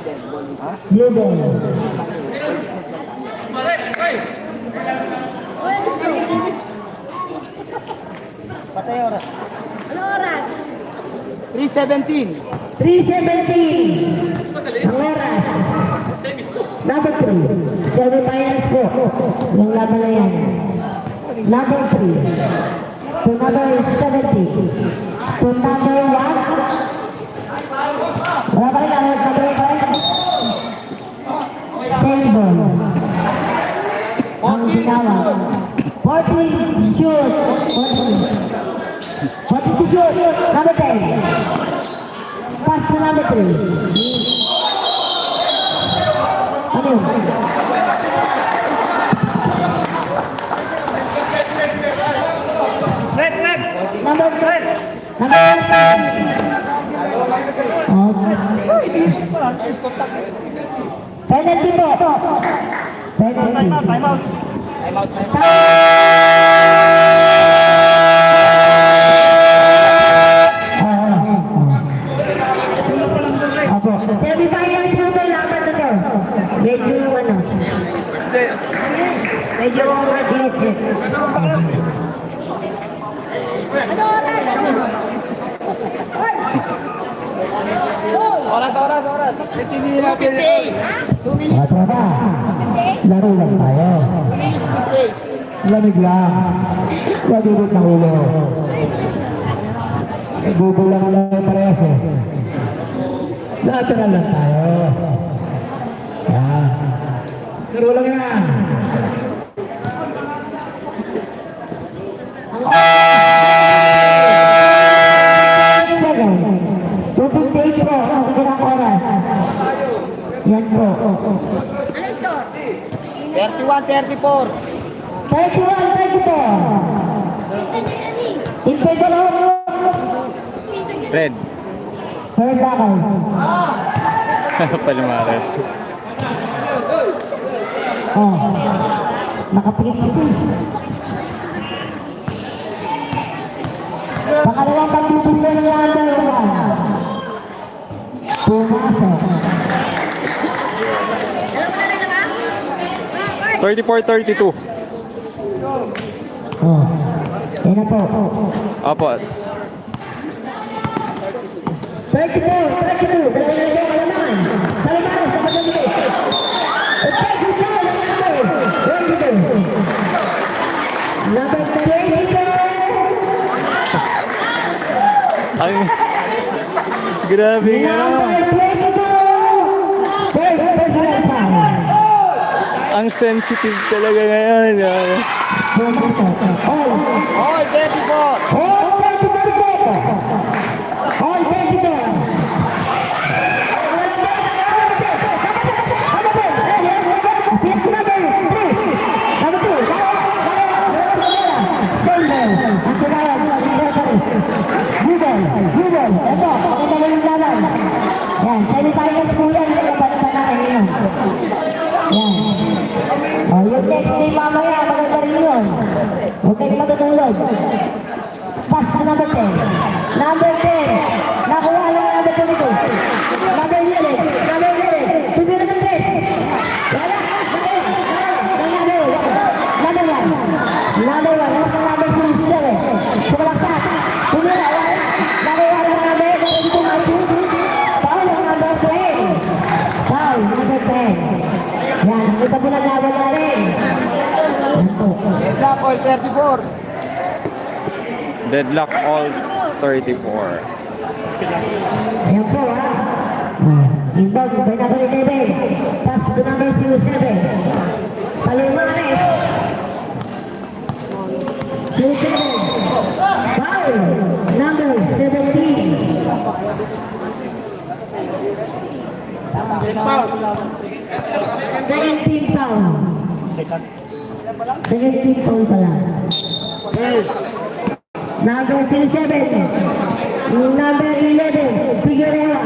Blue ball. Patay oras. Ano oras? 3:17. 3:17. Ang oras. Number 3. Semi-finals po. Yung laban na yan. Number 3. To number 70. To number 1. Wala pa rin ang number 5. Same ball. Ang ginawa. 40 shoot. 40 shoot. Number 10. Pass to number 3. Ano yun? Number 10. Number 10. Penalty po. Penalty. Time out. Apo. Semi-finals po ba laban na to? Medyo ano? Medyo mag-hit. Ano oras? Oras. Hindi natin. 2 minutes. At wala. Laro lang tayo. 2 minutes, 58. Lamig lang. Lagibot ng ulo. Bubulang lang parehas eh. Natural lang tayo. Yan. Laro lang yan. Tubig date po. Ang ginang oras. Yan po. Ano score? 31-34. 31-34. In favor of Red. third bakal. Palimares. Oh. Nakapikit kasi. Pangalawang pagpipili ng lander. Pumasok. Dalawa na ba? 34-32. Oh. Yan na po. Opo. 32. Dalawa na yung kalaman. Palimares sa pagpipili. Number 22. Ang grabe nga. Ang sensitive talaga ngayon. All 34. Yan, semi-finals po yan. Kapalitan natin yun. Yan. O, yung next day mamaya, maganda rin yun. Huwag kayo matutulog. Pass to number 10. Number 10. Nakuha lang number 22. Number 11. Number 11. Tumira ng 3. Wala. Number 1. Number 1. Number 7. Sumalaksak. Tumira. Wala. Nakuha lang number 22. Foul number 10. Foul number 10. Yan. Ito po lang laban natin. Yan po. Deadlock all 34. Deadlock all 34. Ayan po ha. Inbound, by number 11. Pass to number 07. Palimanes. 07. Foul. Number 17. Second team foul. Second team foul pala. Number 07. Number 11. Figueroa.